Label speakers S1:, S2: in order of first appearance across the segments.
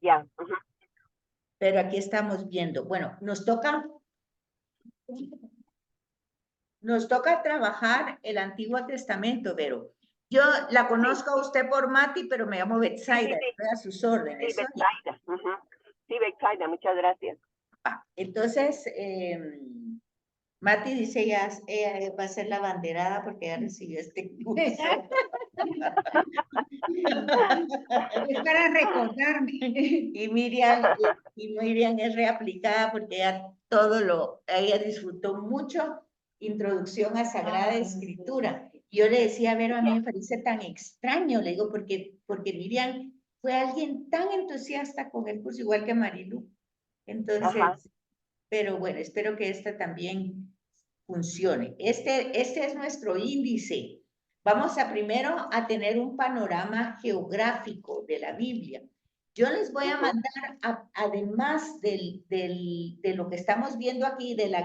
S1: Ya. Ujú.
S2: Pero aquí estamos viendo. Bueno, nos toca trabajar el Antiguo Testamento, Vero. Yo la conozco a usted por Mati, pero me llamo
S1: Sí,
S2: Betsaida,
S1: sí.
S2: estoy a sus
S1: Sí,
S2: órdenes.
S1: Betsaida. Ujú. Sí, Betsaida, muchas gracias.
S2: Entonces, Mati dice ya, ella va a ser la banderada porque ya recibió este curso.
S3: Es para recordarme.
S2: Y Miriam es reaplicada porque ella disfrutó mucho Introducción a Sagrada Escritura. Yo le decía, Vero, a mí me parece tan extraño, le digo, porque Miriam fue alguien tan entusiasta con el curso, igual que Marilu. Entonces,
S1: Ajá.
S2: pero bueno, espero que esta también funcione. Este es nuestro índice. Vamos a primero a tener un panorama geográfico de la Biblia. Yo les voy a mandar, además de lo que estamos viendo aquí, de la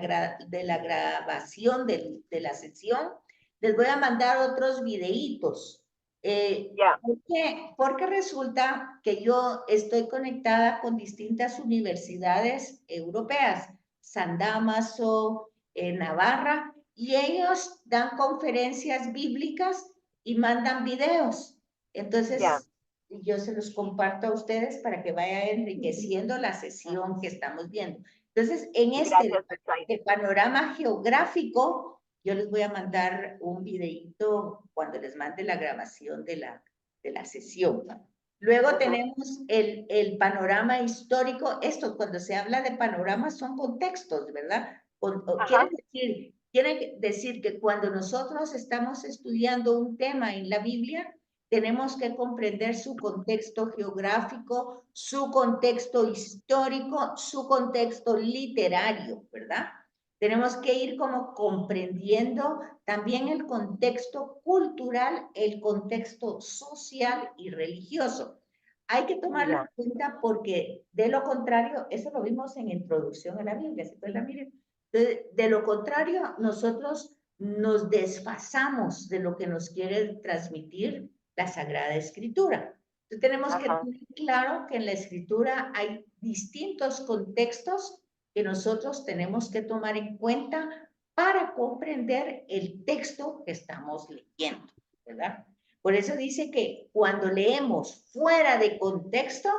S2: grabación de la sesión, les voy a mandar otros videitos.
S1: Ya.
S2: Porque resulta que yo estoy conectada con distintas universidades europeas, San Damaso, Navarra, y ellos dan conferencias bíblicas y mandan videos. Entonces,
S1: Ya.
S2: yo se los comparto a ustedes para que vaya enriqueciendo la sesión que estamos viendo. Entonces, en
S1: Gracias, Betsaida.
S2: de panorama geográfico, yo les voy a mandar un videito cuando les mande la grabación de la sesión. Luego tenemos el panorama histórico. Esto, cuando se habla de panorama, son contextos, ¿verdad? Quiere decir que cuando nosotros estamos estudiando un tema en la Biblia, tenemos que comprender su contexto geográfico, su contexto histórico, su contexto literario, ¿verdad? Tenemos que ir como comprendiendo también el contexto cultural, el contexto social y religioso. Hay que tomarlo en cuenta porque de lo contrario, eso lo vimos en Introducción a la Biblia, ¿se acuerdan? Miren, de lo contrario, nosotros nos desfasamos de lo que nos quiere transmitir la Sagrada Escritura. Entonces tenemos que tener claro que en la Escritura hay distintos contextos que nosotros tenemos que tomar en cuenta para comprender el texto que estamos leyendo, ¿verdad? Por eso dice que cuando leemos fuera de contexto,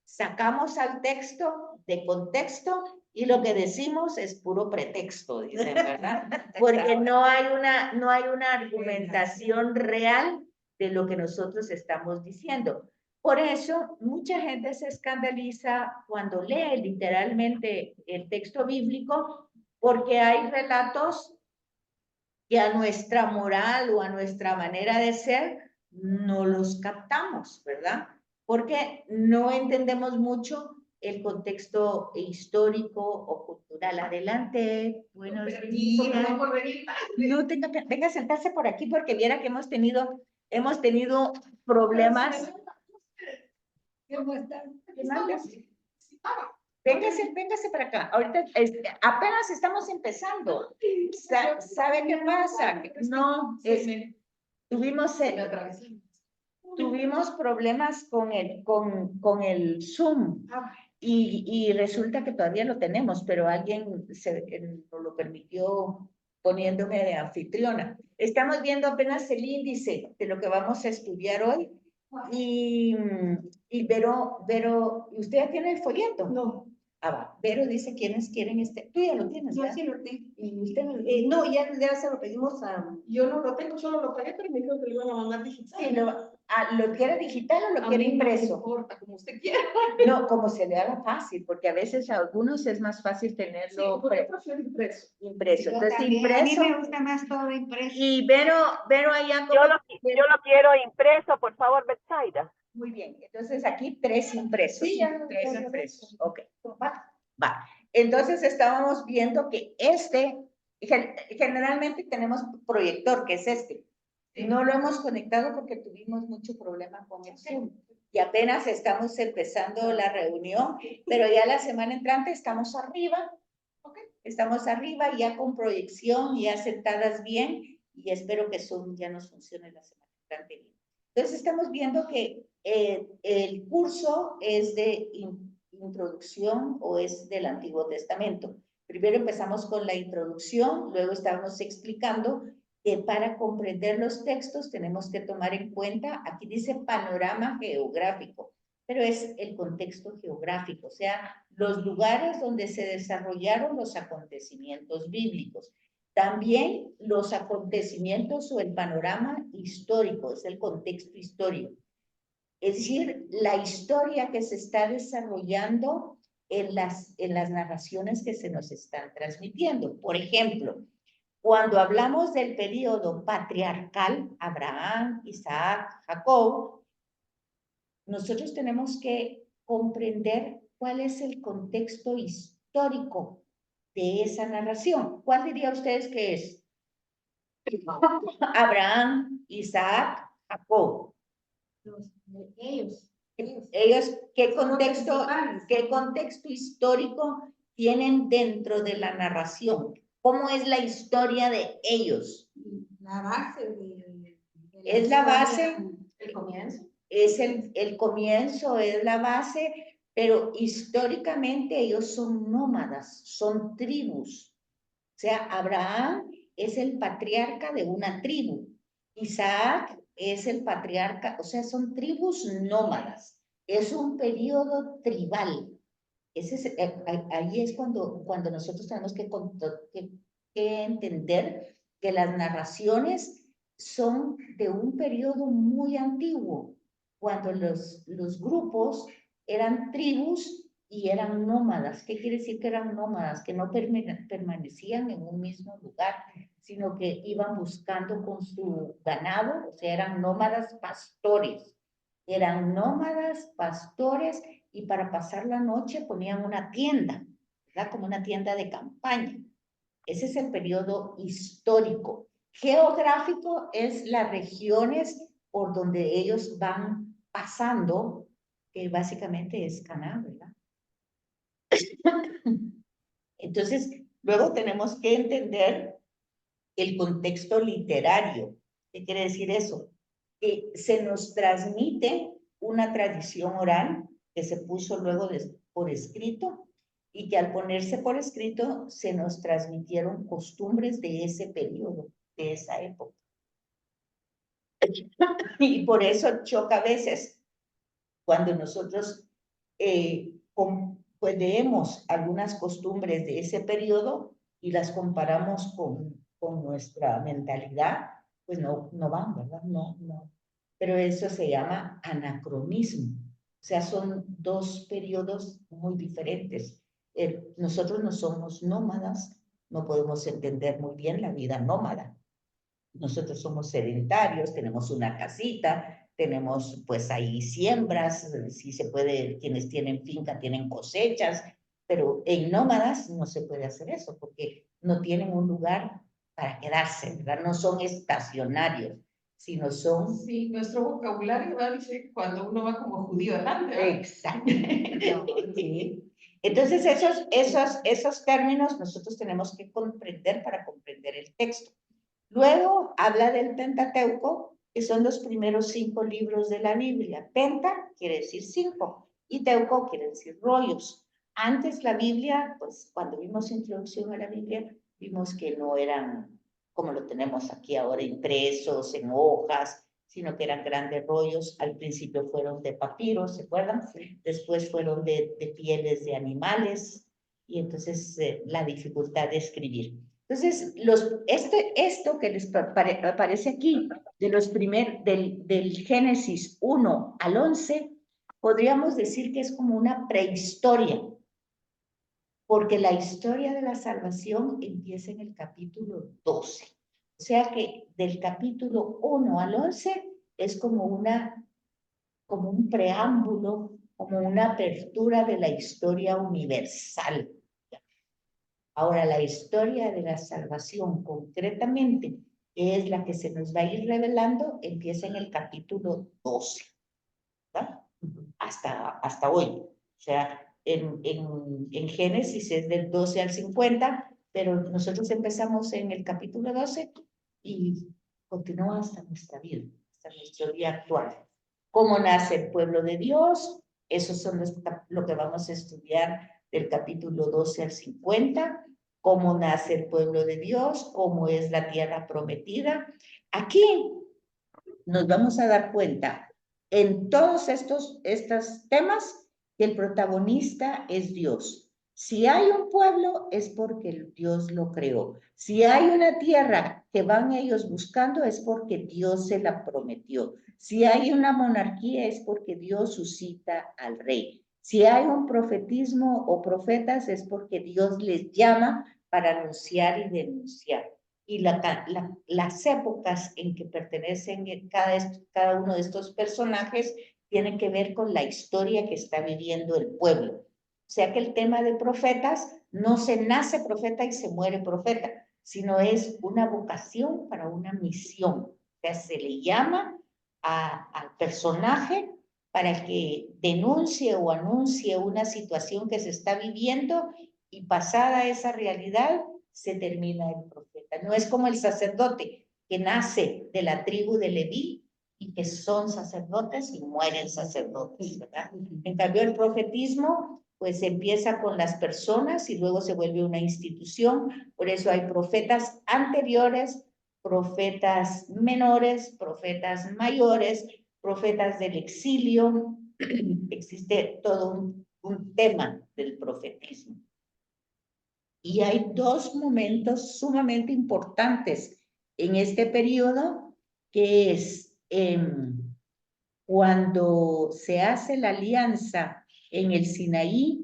S2: sacamos al texto de contexto y lo que decimos es puro pretexto, dicen, ¿verdad? Porque no hay una argumentación real de lo que nosotros estamos diciendo. Por eso, mucha gente se escandaliza cuando lee literalmente el texto bíblico, porque hay relatos que a nuestra moral o a nuestra manera de ser no los captamos, ¿verdad? Porque no entendemos mucho el contexto histórico o cultural. Adelante, buenos días. No, venga a sentarse por aquí porque viera que hemos tenido problemas. Véngase para acá. Ahorita apenas estamos empezando. ¿Sabe qué pasa? No, tuvimos problemas con el Zoom y resulta que todavía lo tenemos, pero alguien nos lo permitió poniéndome de anfitriona. Estamos viendo apenas el índice de lo que vamos a estudiar hoy y Vero, ¿usted ya tiene el folleto? No. Vero dice quiénes quieren tú ya lo tienes, ¿verdad? Yo sí lo tengo. ¿Y usted no, ya se lo pedimos a... Yo no lo tengo, solo lo pagué, pero me dijo que lo iban a mandar digital. Sí, ¿lo quiere digital o lo quiere impreso? No importa, como usted quiera. No, como se le haga fácil, porque a veces a algunos es más fácil tenerlo impreso. Entonces, impreso.
S3: A mí me gusta más todo impreso.
S2: Y Vero allá como...
S1: Yo lo quiero impreso, por favor, Betsaida.
S2: Muy bien, entonces aquí 3 impresos. Sí, ya, 3 impresos. Ok, va. Entonces estábamos viendo que generalmente tenemos proyector, que es este. No lo hemos conectado porque tuvimos mucho problema con el Zoom. Y apenas estamos empezando la reunión, pero ya la semana entrante estamos arriba. Estamos arriba ya con proyección, ya sentadas bien, y espero que Zoom ya nos funcione la semana entrante bien. Entonces estamos viendo que el curso es de introducción o es del Antiguo Testamento. Primero empezamos con la introducción, luego estábamos explicando que para comprender los textos tenemos que tomar en cuenta, aquí dice panorama geográfico, pero es el contexto geográfico, o sea, los lugares donde se desarrollaron los acontecimientos bíblicos. También los acontecimientos o el panorama histórico, es el contexto histórico. Es decir, la historia que se está desarrollando en las narraciones que se nos están transmitiendo. Por ejemplo, cuando hablamos del periodo patriarcal, Abraham, Isaac, Jacob, nosotros tenemos que comprender cuál es el contexto histórico de esa narración. ¿Cuál diría ustedes que es? Abraham, Isaac, Jacob.
S3: Ellos.
S2: Ellos, ¿qué
S3: Son los
S2: contexto,
S3: principales.
S2: qué contexto histórico tienen dentro de la narración? ¿Cómo es la historia de ellos?
S3: La base de
S2: Es la
S3: historia,
S2: base.
S3: el comienzo.
S2: Es el comienzo, es la base, pero históricamente ellos son nómadas, son tribus. O sea, Abraham es el patriarca de una tribu. Isaac es el patriarca, o sea, son tribus nómadas. Es un periodo tribal. Ahí es cuando nosotros tenemos que entender que las narraciones son de un periodo muy antiguo, cuando los grupos eran tribus y eran nómadas. ¿Qué quiere decir que eran nómadas? Que no permanecían en un mismo lugar, sino que iban buscando con su ganado, o sea, eran nómadas pastores. Eran nómadas pastores y para pasar la noche ponían una tienda, ¿verdad? Como una tienda de campaña. Ese es el periodo histórico. Geográfico es las regiones por donde ellos van pasando, que básicamente es Canaán, ¿verdad? Entonces, luego tenemos que entender el contexto literario. ¿Qué quiere decir eso? Que se nos transmite una tradición oral que se puso luego por escrito y que al ponerse por escrito se nos transmitieron costumbres de ese periodo, de esa época. Y por eso choca a veces cuando nosotros pues leemos algunas costumbres de ese periodo y las comparamos con nuestra mentalidad, pues no van, ¿verdad? No. Pero eso se llama anacronismo. O sea, son dos periodos muy diferentes. Nosotros no somos nómadas, no podemos entender muy bien la vida nómada. Nosotros somos sedentarios, tenemos una casita, tenemos pues ahí siembras, si se puede, quienes tienen finca tienen cosechas, pero en nómadas no se puede hacer eso porque no tienen un lugar para quedarse, ¿verdad? No son estacionarios, sino son...
S4: Sí, nuestro vocabulario va, dice, cuando uno va como judío adelante, ¿verdad?
S2: Exacto. Sí. Entonces esos términos nosotros tenemos que comprender para comprender el texto. Luego habla del Pentateuco, que son los primeros 5 libros de la Biblia. Penta quiere decir 5 y Teuco quiere decir rollos. Antes la Biblia, pues cuando vimos introducción a la Biblia, vimos que no eran como lo tenemos aquí ahora, impresos en hojas, sino que eran grandes rollos. Al principio fueron de papiro, ¿se acuerdan? Después fueron de pieles de animales y entonces la dificultad de escribir. Entonces, esto que les aparece aquí, del Génesis 1 al 11, podríamos decir que es como una prehistoria, porque la historia de la salvación empieza en el capítulo 12. O sea que del capítulo 1 al 11 es como un preámbulo, como una apertura de la historia universal. Ahora, la historia de la salvación concretamente, que es la que se nos va a ir revelando, empieza en el capítulo 12, ¿verdad? Hasta hoy. O sea, en Génesis es del 12 al 50, pero nosotros empezamos en el capítulo 12 y continúa hasta nuestra vida, hasta nuestro día actual. cómo nace el pueblo de Dios. Esos son lo que vamos a estudiar del capítulo 12 al 50. Cómo nace el pueblo de Dios, cómo es la tierra prometida. Aquí nos vamos a dar cuenta en todos estos temas que el protagonista es Dios. Si hay un pueblo es porque Dios lo creó. Si hay una tierra que van ellos buscando es porque Dios se la prometió. Si hay una monarquía es porque Dios suscita al rey. Si hay un profetismo o profetas es porque Dios les llama para anunciar y denunciar. Y las épocas en que pertenecen cada uno de estos personajes tienen que ver con la historia que está viviendo el pueblo. O sea que el tema de profetas no se nace profeta y se muere profeta, sino es una vocación para una misión. O sea, se le llama al personaje para que denuncie o anuncie una situación que se está viviendo y pasada esa realidad se termina el profeta. No es como el sacerdote que nace de la tribu de Leví y que son sacerdotes y mueren sacerdotes, ¿verdad? En cambio, el profetismo pues empieza con las personas y luego se vuelve una institución. Por eso hay profetas anteriores, profetas menores, profetas mayores, profetas del exilio. Existe todo un tema del profetismo. Y hay dos momentos sumamente importantes en este periodo, que es cuando se hace la alianza en el Sinaí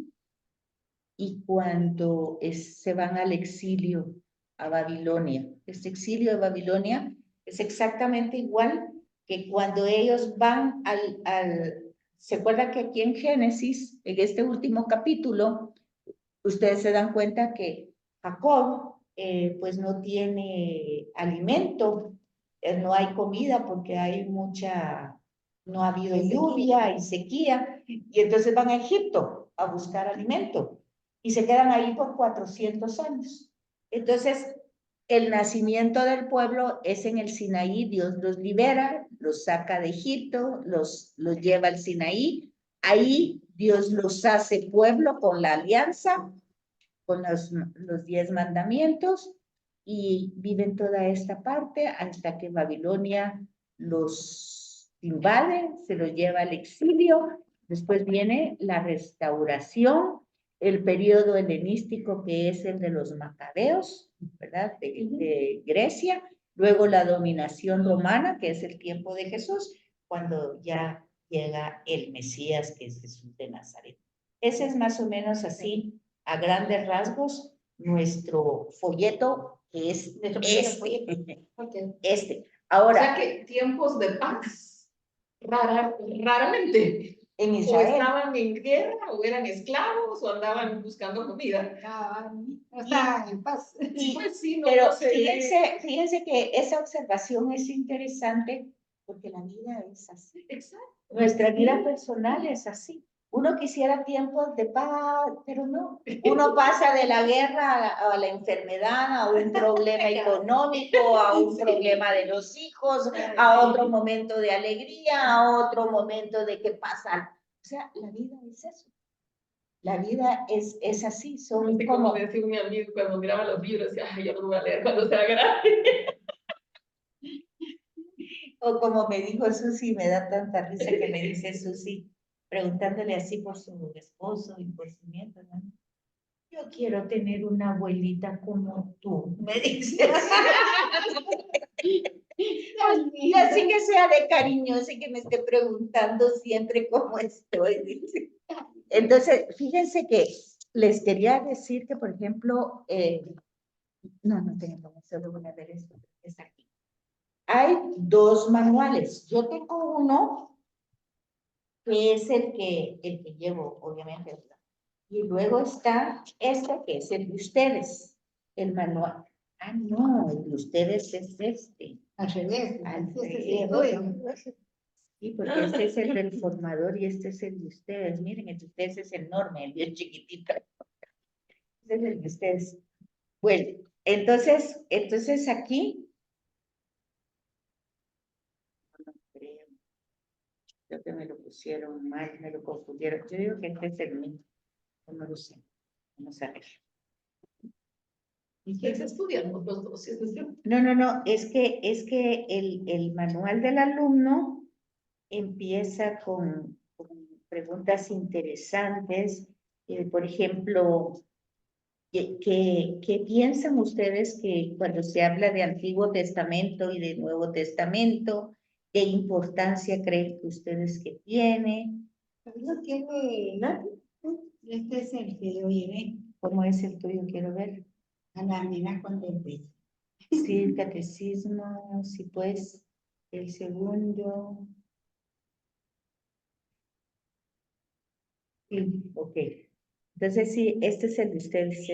S2: y cuando se van al exilio a Babilonia. Este exilio de Babilonia es exactamente igual que cuando ellos van ¿se acuerdan que aquí en Génesis, en este último capítulo, ustedes se dan cuenta que Jacob pues no tiene alimento, no hay comida porque hay no ha habido lluvia y sequía, y entonces van a Egipto a buscar alimento y se quedan ahí por 400 años. Entonces, el nacimiento del pueblo es en el Sinaí. Dios los libera, los saca de Egipto, los lleva al Sinaí. Ahí Dios los hace pueblo con la alianza, con los 10 mandamientos, y viven toda esta parte hasta que Babilonia los invade, se los lleva al exilio. Después viene la restauración, el periodo helenístico que es el de los macabeos, ¿verdad? De Grecia. Luego la dominación romana, que es el tiempo de Jesús, cuando ya llega el Mesías, que es Jesús de Nazaret. Ese es más o menos así, a grandes rasgos, nuestro folleto, que es este. Ahora,
S4: O sea que tiempos de paz, raramente.
S2: En
S4: O
S2: Israel.
S4: estaban en guerra, o eran esclavos, o andaban buscando comida.
S3: No está en paz.
S4: Pues sí, no,
S2: Pero
S4: no sé.
S2: fíjense que esa observación es interesante porque la vida es así.
S4: Exacto.
S2: Nuestra vida personal es así. Uno quisiera tiempos de paz, pero no. Uno pasa de la guerra a la enfermedad, a un problema económico, a un problema de los hijos, a otro momento de alegría, a otro momento de que pasa. O sea, la vida es eso. La vida es así, son
S4: como decía mi amigo cuando miraba los libros, decía, ay, yo no voy a leer cuando sea grande.
S2: O como me dijo Susi, me da tanta risa que me dice Susi, preguntándole así por su esposo y por su nieto, ¿no? Yo quiero tener una abuelita como tú, me dice. Y así que sea de cariñosa y que me esté preguntando siempre cómo estoy, dice. Entonces, fíjense que les quería decir que, por ejemplo, no tengo, solo voy a ver esto, es aquí. Hay dos manuales. Yo tengo uno que es el que llevo, obviamente, ¿verdad? Y luego está este que es el de ustedes, el manual. Ah, no, el de ustedes es este.
S3: Al revés.
S2: Al
S3: revés.
S2: Sí, porque este es el del formador y este es el de ustedes. Miren, el de ustedes es enorme, el bien chiquitito. Este es el de ustedes. Bueno, entonces aquí. Creo que me lo pusieron mal, me lo confundieron. Yo digo que este es el mío. No lo sé. Vamos a ver.
S4: ¿Y qué se estudian los dos? ¿Sí es cierto?
S2: No, es que el manual del alumno empieza con preguntas interesantes. Por ejemplo, ¿qué piensan ustedes que cuando se habla de Antiguo Testamento y de Nuevo Testamento, qué importancia creen que ustedes que tiene?
S3: No tiene nada. Este es el que yo llevé
S2: ¿Cómo es el tuyo? Quiero ver.
S3: a la nena cuando empecé.
S2: Sí, el catecismo, sí, pues, el segundo. Sí, ok. Entonces, sí, este es el de ustedes,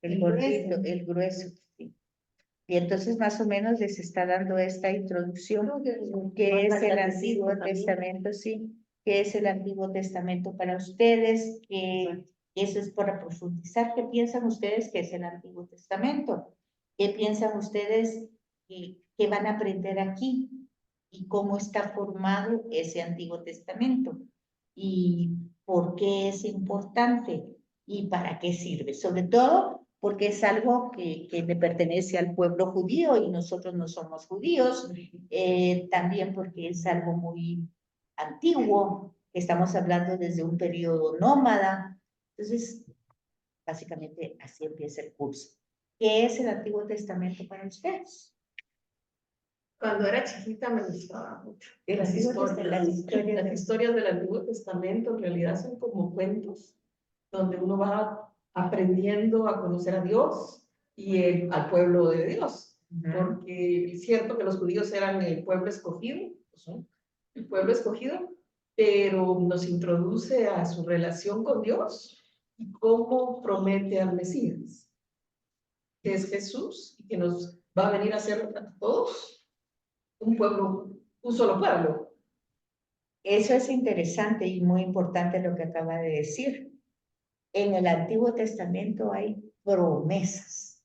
S2: el gordito,
S3: grueso.
S2: el grueso, sí. Y entonces, más o menos, les está dando esta introducción, que es el Antiguo Testamento, sí, que es el Antiguo Testamento para ustedes, que eso es para profundizar. ¿Qué piensan ustedes que es el Antiguo Testamento? ¿Qué piensan ustedes que van a aprender aquí? ¿Y cómo está formado ese Antiguo Testamento? ¿Y por qué es importante? ¿Y para qué sirve? Sobre todo porque es algo que le pertenece al pueblo judío y nosotros no somos judíos. También porque es algo muy antiguo, estamos hablando desde un periodo nómada. Entonces, básicamente así empieza el curso. ¿Qué es el Antiguo Testamento para ustedes?
S4: Cuando era chiquita me gustaba mucho. Las
S2: Las
S4: historias del Antiguo Testamento en realidad son como cuentos donde uno va aprendiendo a conocer a Dios y al pueblo de Dios. Porque es cierto que los judíos eran el pueblo escogido, el pueblo escogido, pero nos introduce a su relación con Dios y cómo promete al Mesías, que es Jesús y que nos va a venir a hacer a todos un pueblo, un solo pueblo.
S2: Eso es interesante y muy importante lo que acaba de decir. En el Antiguo Testamento hay promesas,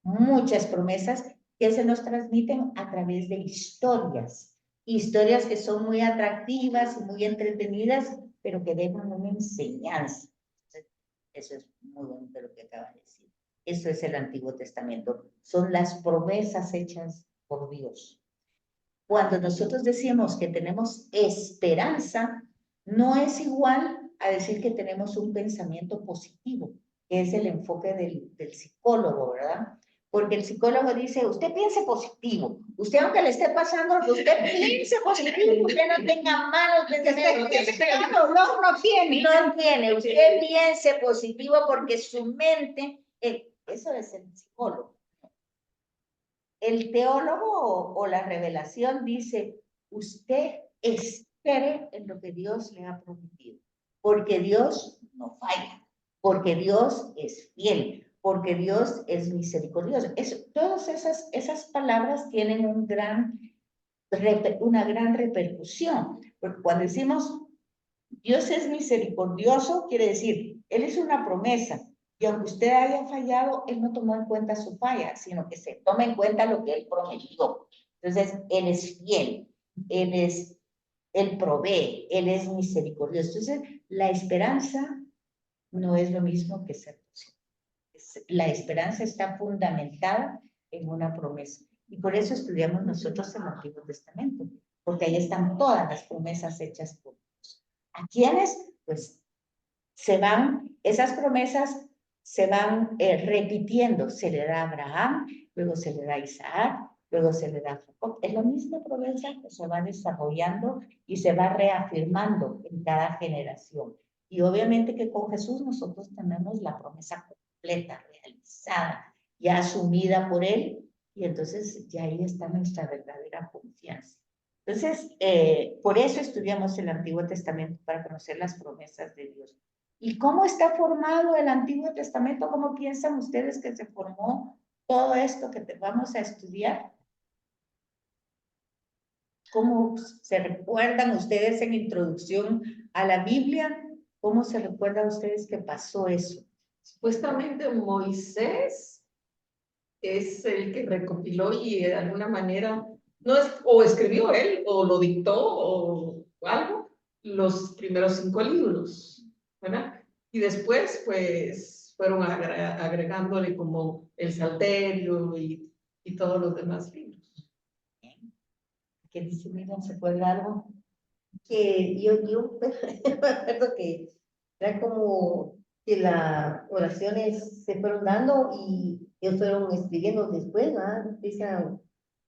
S2: muchas promesas que se nos transmiten a través de historias, historias que son muy atractivas y muy entretenidas, pero que dejan una enseñanza. Eso es muy bonito lo que acaba de decir. Eso es el Antiguo Testamento, son las promesas hechas por Dios. Cuando nosotros decimos que tenemos esperanza, no es igual a decir que tenemos un pensamiento positivo, que es el enfoque del psicólogo, ¿verdad? Porque el psicólogo dice, usted piense positivo, usted aunque le esté pasando, usted piense positivo, usted no tenga malos pensamientos,
S3: No tiene.
S2: no tiene, usted piense positivo porque su mente, eso es el psicólogo. El teólogo o la revelación dice, usted espere en lo que Dios le ha prometido, porque Dios no falla, porque Dios es fiel, porque Dios es misericordioso. Todas esas palabras tienen una gran repercusión, porque cuando decimos Dios es misericordioso, quiere decir, Él es una promesa, y aunque usted haya fallado, Él no tomó en cuenta su falla, sino que se toma en cuenta lo que Él prometió. Entonces, Él es fiel, Él provee, Él es misericordioso. Entonces, la esperanza no es lo mismo que ser posible. La esperanza está fundamentada en una promesa. Y por eso estudiamos nosotros el Antiguo Testamento, porque ahí están todas las promesas hechas por Dios. ¿A quiénes? Pues esas promesas se van repitiendo. Se le da a Abraham, luego se le da a Isaac, luego se le da a Jacob. Es la misma promesa que se va desarrollando y se va reafirmando en cada generación. Y obviamente que con Jesús nosotros tenemos la promesa completa, realizada, ya asumida por Él, y entonces ya ahí está nuestra verdadera confianza. Entonces, por eso estudiamos el Antiguo Testamento, para conocer las promesas de Dios. ¿Y cómo está formado el Antiguo Testamento? ¿Cómo piensan ustedes que se formó todo esto que vamos a estudiar? ¿Cómo se recuerdan ustedes en introducción a la Biblia? ¿Cómo se recuerdan ustedes que pasó eso?
S4: Supuestamente Moisés es el que recopiló y de alguna manera no es, o escribió él, o lo dictó, o algo, los primeros 5 libros, ¿verdad? Y después, pues, fueron agregándole como el Salterio y todos los demás libros.
S2: ¿Qué dice, Miriam? ¿Se acuerda algo?
S3: Que yo me acuerdo que era como que las oraciones se fueron dando y ellos fueron escribiendo después, ¿verdad?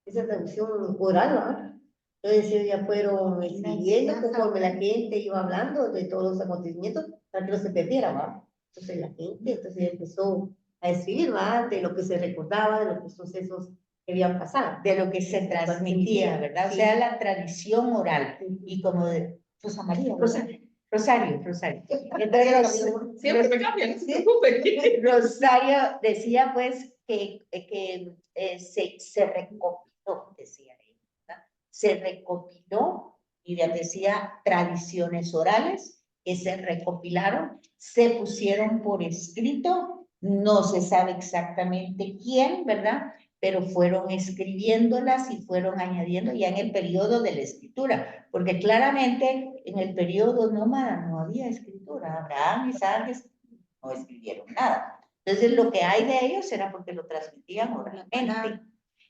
S3: Esa traducción oral, ¿verdad? Entonces ellos ya fueron escribiendo conforme la gente iba hablando de todos los acontecimientos para que no se perdiera, ¿verdad? Entonces la gente entonces empezó a escribir, ¿verdad? De lo que se recordaba, de los sucesos que habían pasado.
S2: De lo que se transmitía, ¿verdad? O
S3: Sí.
S2: sea, la tradición oral. Y como de Rosa María, Rosario. Entonces,
S4: Siempre me cambian, no se preocupen.
S2: Rosario decía pues que se recopiló, decía ella, ¿verdad? Se recopiló y decía tradiciones orales que se recopilaron, se pusieron por escrito, no se sabe exactamente quién, ¿verdad? Pero fueron escribiéndolas y fueron añadiendo ya en el periodo de la escritura, porque claramente en el periodo nómada no había escritura. Abraham, Isaac no escribieron nada. Entonces lo que hay de ellos era porque lo transmitían oralmente.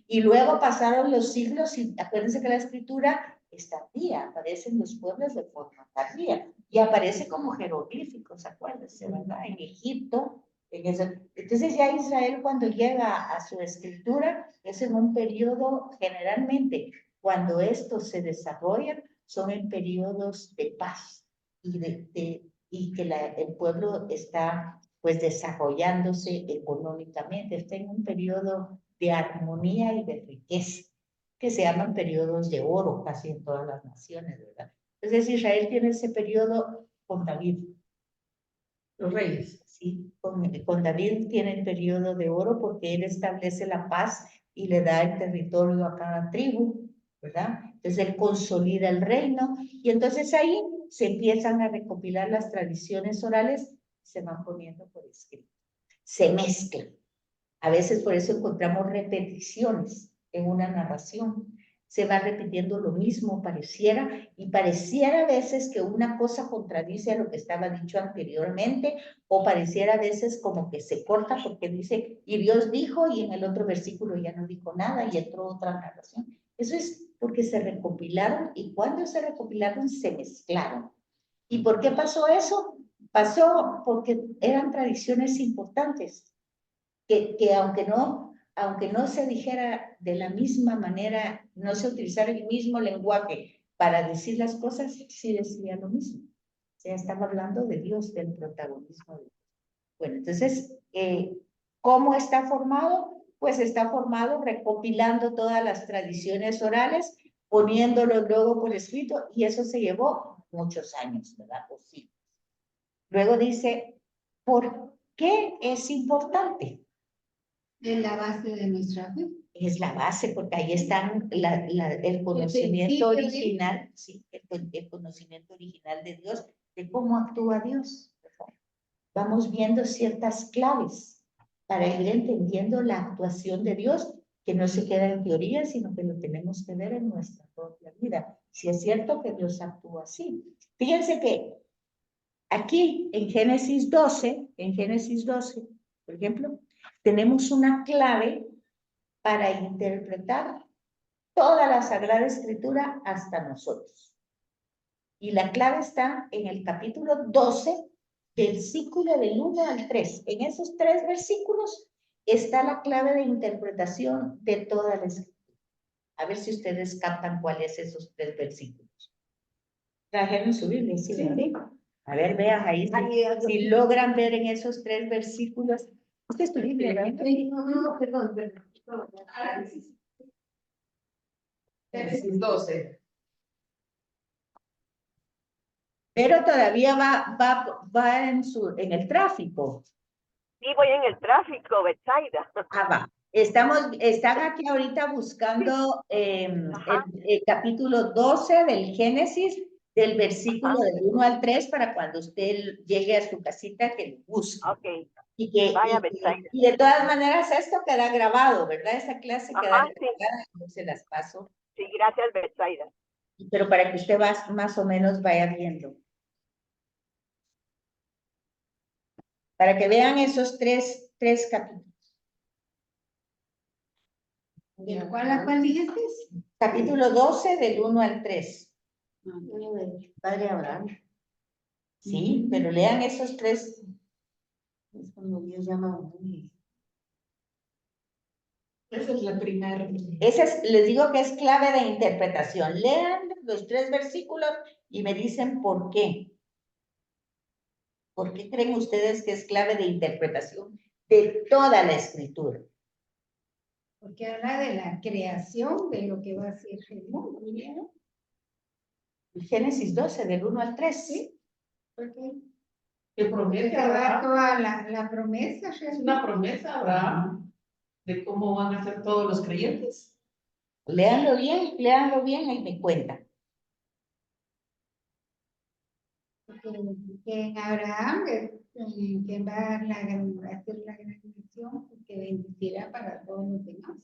S2: Y luego pasaron los siglos y acuérdense que la escritura es tardía, aparece en los pueblos de forma tardía y aparece como jeroglíficos, acuérdense, ¿verdad? En Egipto. Entonces ya Israel cuando llega a su escritura es en un periodo, generalmente cuando estos se desarrollan son en periodos de paz y que el pueblo está pues desarrollándose económicamente, está en un periodo de armonía y de riqueza, que se llaman periodos de oro casi en todas las naciones, ¿verdad? Entonces Israel tiene ese periodo con David.
S4: Los reyes.
S2: Sí, con David tiene el periodo de oro porque él establece la paz y le da el territorio a cada tribu, ¿verdad? Entonces él consolida el reino y entonces ahí se empiezan a recopilar las tradiciones orales y se van poniendo por escrito. Se mezclan. A veces por eso encontramos repeticiones en una narración. Se va repitiendo lo mismo, y pareciera a veces que una cosa contradice a lo que estaba dicho anteriormente, o pareciera a veces como que se corta porque dice, y Dios dijo, y en el otro versículo ya no dijo nada, y entró otra narración. Eso es porque se recopilaron, y cuando se recopilaron, se mezclaron. ¿Y por qué pasó eso? Pasó porque eran tradiciones importantes, que aunque no se dijera de la misma manera, no se utilizara el mismo lenguaje para decir las cosas, sí decía lo mismo. O sea, estaba hablando de Dios, del protagonismo de Dios. Bueno, entonces, ¿cómo está formado? Pues está formado recopilando todas las tradiciones orales, poniéndolo luego por escrito, y eso se llevó muchos años, ¿verdad? O sí. Luego dice, ¿por qué es importante?
S3: Es la base de nuestra fe.
S2: Es la base, porque ahí está el conocimiento original, sí, el conocimiento original de Dios, de cómo actúa Dios. Vamos viendo ciertas claves para ir entendiendo la actuación de Dios, que no se queda en teoría, sino que lo tenemos que ver en nuestra propia vida. Si es cierto que Dios actúa así. Fíjense que aquí en Génesis 12, por ejemplo, tenemos una clave para interpretar toda la Sagrada Escritura hasta nosotros. Y la clave está en el capítulo 12, versículo del 1 al 3. En esos 3 versículos está la clave de interpretación de toda la Escritura. A ver si ustedes captan cuáles esos 3 versículos. Trajeron su Biblia, ¿sí? Sí. A ver, vean ahí si logran ver en esos 3 versículos. Esta es tu Biblia, ¿verdad?
S3: No, perdón.
S4: Génesis 12.
S2: Pero todavía va en el tráfico.
S1: Sí, voy en el tráfico, Betsaida.
S2: Va. Están aquí ahorita buscando el capítulo 12 del Génesis, del versículo del 1 al 3, para cuando usted llegue a su casita que lo busque.
S1: Ok.
S2: Vaya,
S1: Betsaida.
S2: Y de todas maneras esto queda grabado, ¿verdad? Esa clase queda grabada,
S1: Sí.
S2: se las paso
S1: Sí, gracias, Betsaida.
S2: Pero para que usted más o menos vaya viendo. Para que vean esos tres capítulos.
S5: ¿De cuál a cuál dijiste?
S2: Capítulo 12 del 1 al 3.
S3: Padre Abraham.
S2: Sí, pero lean esos tres.
S3: Es cuando Dios llama a uno.
S4: Esa es la primera.
S2: Les digo que es clave de interpretación. Lean los 3 versículos y me dicen por qué. ¿Por qué creen ustedes que es clave de interpretación de toda la escritura?
S5: Porque habla de la creación, de lo que va a ser el mundo, ¿no?
S2: Génesis 12, del 1 al 3.
S5: Sí. Porque
S4: Que promete
S5: se va a dar
S4: Abraham.
S5: toda la promesa.
S4: Es una promesa, Abraham, de cómo van a ser todos los creyentes.
S2: Léanlo bien y me cuentan.
S5: Porque en Abraham es quien va a dar a hacer la gran nación, que bendecirá para todos los demás.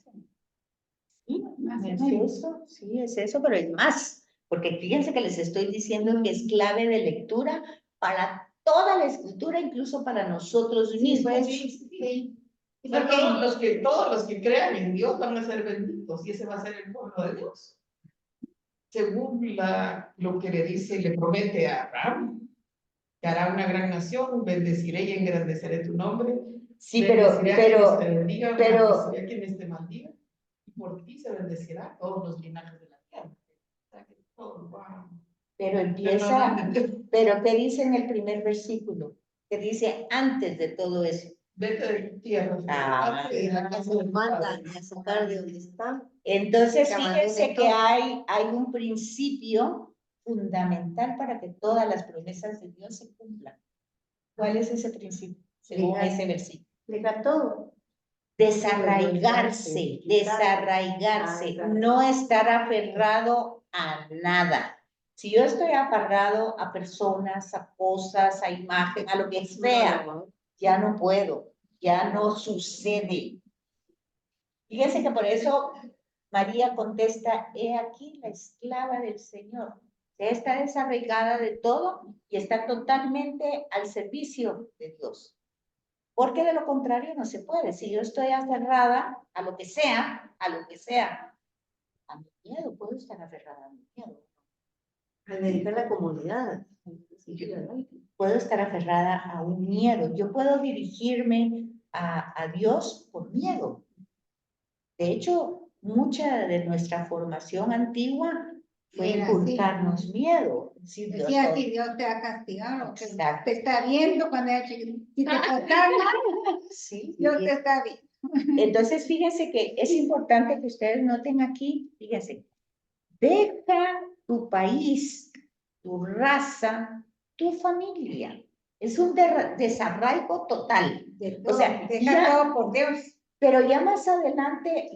S2: Sí,
S5: Más o
S2: es
S5: menos.
S2: eso, sí, es eso, pero es más. Porque fíjense que les estoy diciendo que es clave de lectura para toda la escritura, incluso para nosotros mismos.
S5: Sí.
S4: O sea, todos los que crean en Dios van a ser benditos y ese va a ser el pueblo de Dios. Según lo que le dice y le promete a Abraham, que hará una gran nación, bendeciré y engrandeceré tu nombre.
S2: Sí,
S4: bendeciré a quienes te bendigan,
S2: pero-
S4: maldeciré a quienes te maldigan. Y por ti se bendecirá todos los linajes de la tierra. O sea, que todo, wow.
S2: Pero empieza, pero ¿qué dice en el primer versículo? Que dice antes de todo eso.
S4: Vete de tu tierra.
S2: Ah.
S3: Y la casa nos manda a sacar de donde está.
S2: Entonces,
S3: Que
S2: fíjense
S3: abandone
S2: que
S3: todo.
S2: hay un principio fundamental para que todas las promesas de Dios se cumplan. ¿Cuál es ese principio? Según
S3: Dejar-
S2: ese versículo.
S3: Dejar todo.
S2: Desarraigarse, no estar aferrado a nada. Si yo estoy aferrado a personas, a cosas, a imagen, a lo que sea, ya no puedo, ya no sucede. Fíjense que por eso María contesta, he aquí la esclava del Señor. Está desarraigada de todo y está totalmente al servicio de Dios. Porque de lo contrario no se puede. Si yo estoy aferrada a lo que sea, a mi miedo, puedo estar aferrada a mi miedo.
S3: A dedicar la comunidad.
S2: Puedo estar aferrada a un miedo. Yo puedo dirigirme a Dios por miedo. De hecho, mucha de nuestra formación antigua fue
S5: Era así.
S2: inculcarnos miedo. Sí,
S5: Decía, si Dios te ha castigado, que
S2: Exacto.
S5: te está viendo cuando era chiquito. Si te portas mal,
S2: Sí,
S5: Dios te está viendo.
S2: entonces, fíjense que es importante que ustedes noten aquí, fíjense, deja tu país, tu raza, tu familia. Es un desarraigo total.
S5: De
S2: O
S5: todo,
S2: sea,
S5: deja
S2: ya-
S5: todo por Dios.
S2: Pero ya más adelante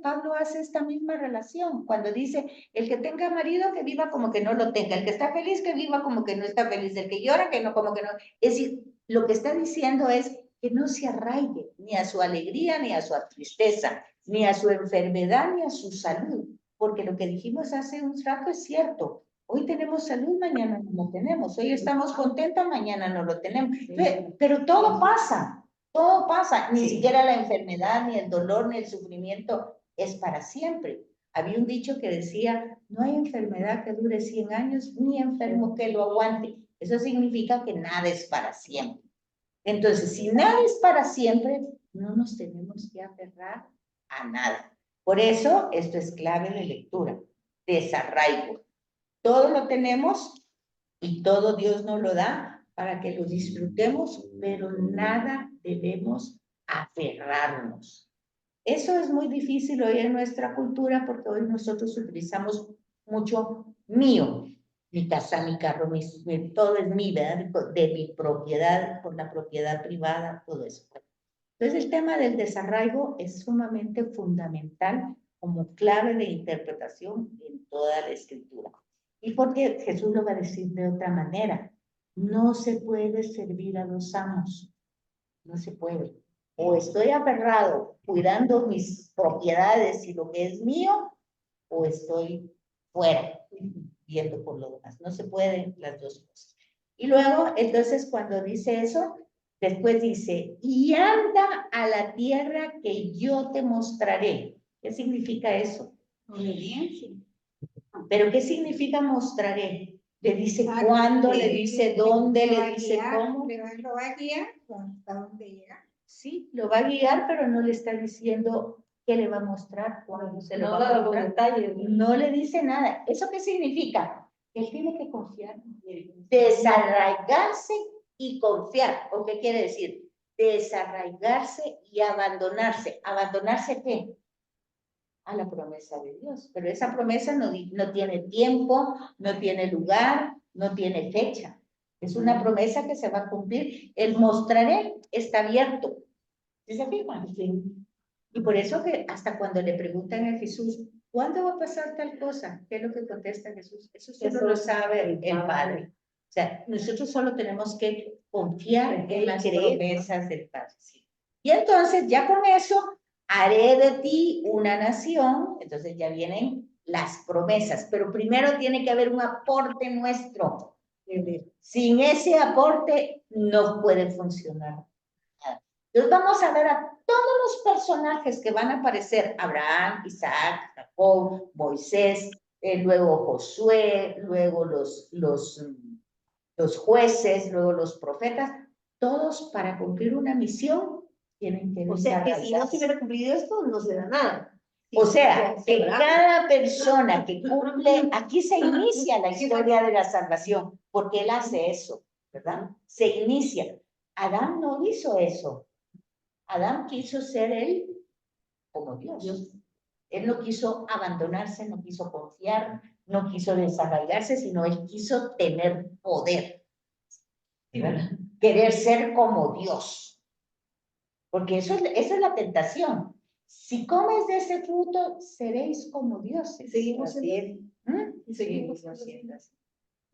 S2: Pablo hace esta misma relación, cuando dice, el que tenga marido que viva como que no lo tenga, el que está feliz que viva como que no está feliz, el que llora que no, como que no. Es decir, lo que está diciendo es que no se arraigue ni a su alegría, ni a su tristeza, ni a su enfermedad, ni a su salud, porque lo que dijimos hace un rato es cierto. Hoy tenemos salud, mañana no lo tenemos. Hoy estamos contentos, mañana no lo tenemos. Pero todo pasa. Todo pasa, ni siquiera la enfermedad, ni el dolor, ni el sufrimiento es para siempre. Había un dicho que decía, no hay enfermedad que dure 100 años, ni enfermo que lo aguante. Eso significa que nada es para siempre. Entonces, si nada es para siempre, no nos tenemos que aferrar a nada. Por eso, esto es clave de lectura, desarraigo. Todo lo tenemos y todo Dios nos lo da para que lo disfrutemos, pero nada debemos aferrarnos. Eso es muy difícil hoy en nuestra cultura porque hoy nosotros utilizamos mucho mío, mi casa, mi carro, todo es mío, ¿verdad? De mi propiedad, por la propiedad privada, todo eso. Entonces el tema del desarraigo es sumamente fundamental como clave de interpretación en toda la escritura. Y porque Jesús lo va a decir de otra manera, no se puede servir a dos amos, no se puede. O estoy aferrado cuidando mis propiedades y lo que es mío, o estoy fuera viendo por lo demás. No se pueden las dos cosas. Y luego, entonces, cuando dice eso, después dice, y anda a la tierra que yo te mostraré. ¿Qué significa eso?
S5: Obediencia.
S2: ¿Pero qué significa mostraré? Le dice
S5: Ah,
S2: cuándo,
S5: que
S2: le dice
S5: le
S2: dónde,
S5: va
S2: le
S5: a
S2: dice
S5: guiar,
S2: cómo.
S5: lo va a guiar hasta dónde llega.
S2: Sí, lo va a guiar, pero no le está diciendo qué le va a mostrar, cuándo se lo
S4: No
S2: va
S4: da
S2: a
S4: los
S2: mostrar.
S4: detalles.
S2: No le dice nada. ¿Eso qué significa? Él tiene que confiar, desarraigarse y confiar. ¿O qué quiere decir? Desarraigarse y abandonarse. ¿Abandonarse qué? A la promesa de Dios. Pero esa promesa no tiene tiempo, no tiene lugar, no tiene fecha. Es una promesa que se va a cumplir. El mostraré está abierto. ¿Sí se fijan? Sí. Y por eso que hasta cuando le preguntan a Jesús, ¿cuándo va a pasar tal cosa? ¿Qué es lo que contesta Jesús? Eso solo lo sabe el Padre. O sea, nosotros solo tenemos que confiar en las promesas del Padre. Sí. Y entonces, ya con eso, haré de ti una nación. Entonces ya vienen las promesas. Pero primero tiene que haber un aporte nuestro. Sin ese aporte no puede funcionar. Entonces vamos a ver a todos los personajes que van a aparecer, Abraham, Isaac, Jacob, Moisés, luego Josué, luego los jueces, luego los profetas, todos para cumplir una misión tienen que
S3: O sea, que si no se
S2: desarrollarse.
S3: hubiera cumplido esto, no se da nada.
S2: O sea,
S3: Sí,
S2: que
S3: ¿verdad?
S2: cada persona que cumple, aquí se inicia la historia de la salvación, porque él hace eso, ¿verdad? Se inicia. Adán no hizo eso. Adán quiso ser él como Dios. Él no quiso abandonarse, no quiso confiar, no quiso desarraigarse, sino él quiso tener poder. ¿Verdad? Querer ser como Dios. Porque esa es la tentación. Si comes de ese fruto, seréis como dioses.
S3: Seguimos
S2: así.
S3: Seguimos
S2: siendo así.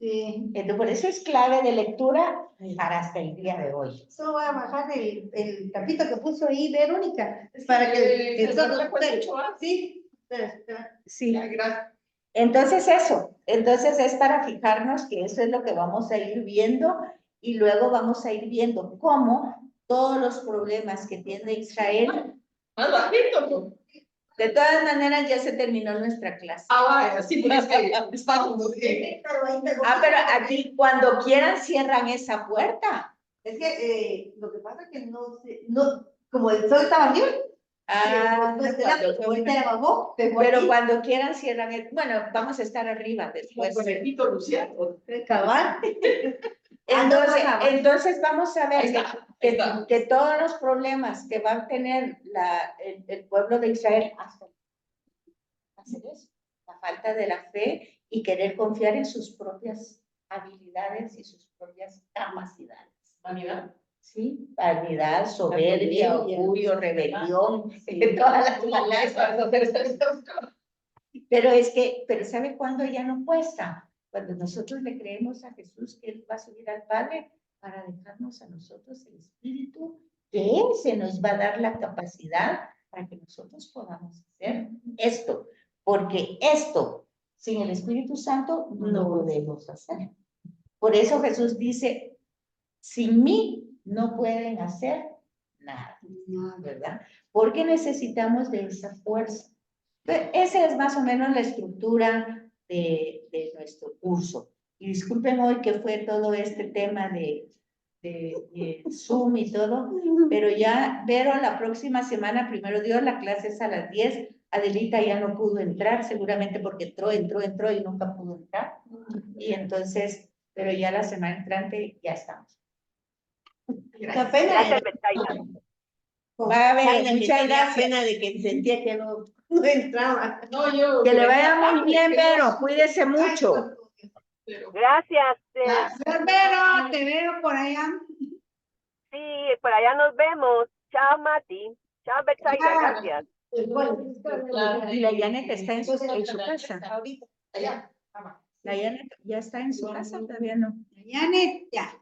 S5: Sí.
S2: Entonces, por eso es clave de lectura para hasta el día de hoy.
S3: Solo voy a bajar el capítulo que puso ahí Verónica, para que sí, espera.
S2: Sí.
S3: Ya, gracias.
S2: Entonces es para fijarnos que eso es lo que vamos a ir viendo y luego vamos a ir viendo cómo todos los problemas que tiene Israel.
S4: Más bajito, ¿no?
S2: De todas maneras ya se terminó nuestra clase.
S4: Ah, vaya, sí, porque es que estamos.
S2: Pero aquí cuando quieran cierran esa puerta.
S3: Es que lo que pasa es que no, como el sol estaba arriba, ahorita ya bajó,
S2: pero cuando quieran cierran bueno, vamos a estar arriba después.
S4: Conejito Luciano.
S3: cabal.
S2: Entonces vamos a ver
S4: está.
S2: que todos los problemas que va a tener el pueblo de Israel hasta hacer eso, la falta de la fe y querer confiar en sus propias habilidades y sus propias capacidades.
S4: Vanidad.
S2: Sí, vanidad, soberbia, orgullo, rebelión, todas las palabras. Pero ¿sabe cuándo ya no cuesta? Cuando nosotros le creemos a Jesús que Él va a subir al Padre para dejarnos a nosotros el Espíritu, que Él se nos va a dar la capacidad para que nosotros podamos hacer esto. Porque esto, sin el Espíritu Santo, no podemos hacer. Por eso Jesús dice, sin mí no pueden hacer nada, ¿verdad? Porque necesitamos de esa fuerza. Esa es más o menos la estructura de nuestro curso. Y disculpen hoy que fue todo este tema de Zoom y todo, pero ya, Vero, la próxima semana, primero Dios, la clase es a las 10. Adelita ya no pudo entrar, seguramente porque entró y nunca pudo entrar. Y entonces, pero ya la semana entrante ya estamos.
S3: La pena
S1: Gracias, Betsaida.
S2: Va a ver, muchas
S3: tenía
S2: gracias.
S3: pena de que sentía que no entraba.
S4: No, yo.
S2: Que le vaya muy bien, Vero, cuídese mucho.
S1: Gracias.
S5: Pero te veo por allá.
S1: Sí, por allá nos vemos. Chao, Mati. Chao, Betsaida. Gracias.
S2: Y la Janet está en su casa.
S3: Ahorita, allá.
S2: La Janet ya está en su casa, todavía no.
S5: Janet, ya.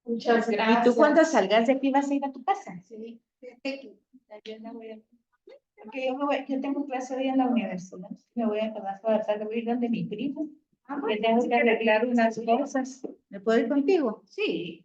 S4: Muchas
S2: ¿Y
S4: gracias.
S2: tú cuando salgas de aquí vas a ir a tu casa?
S5: Sí, fíjate que
S2: Yo no voy a...
S6: Porque yo tengo clase hoy en la universidad. Me voy a quedar toda la tarde, voy a ir donde mi primo. Que tengo que arreglar unas cosas. ¿Me puedo ir contigo?
S5: Sí.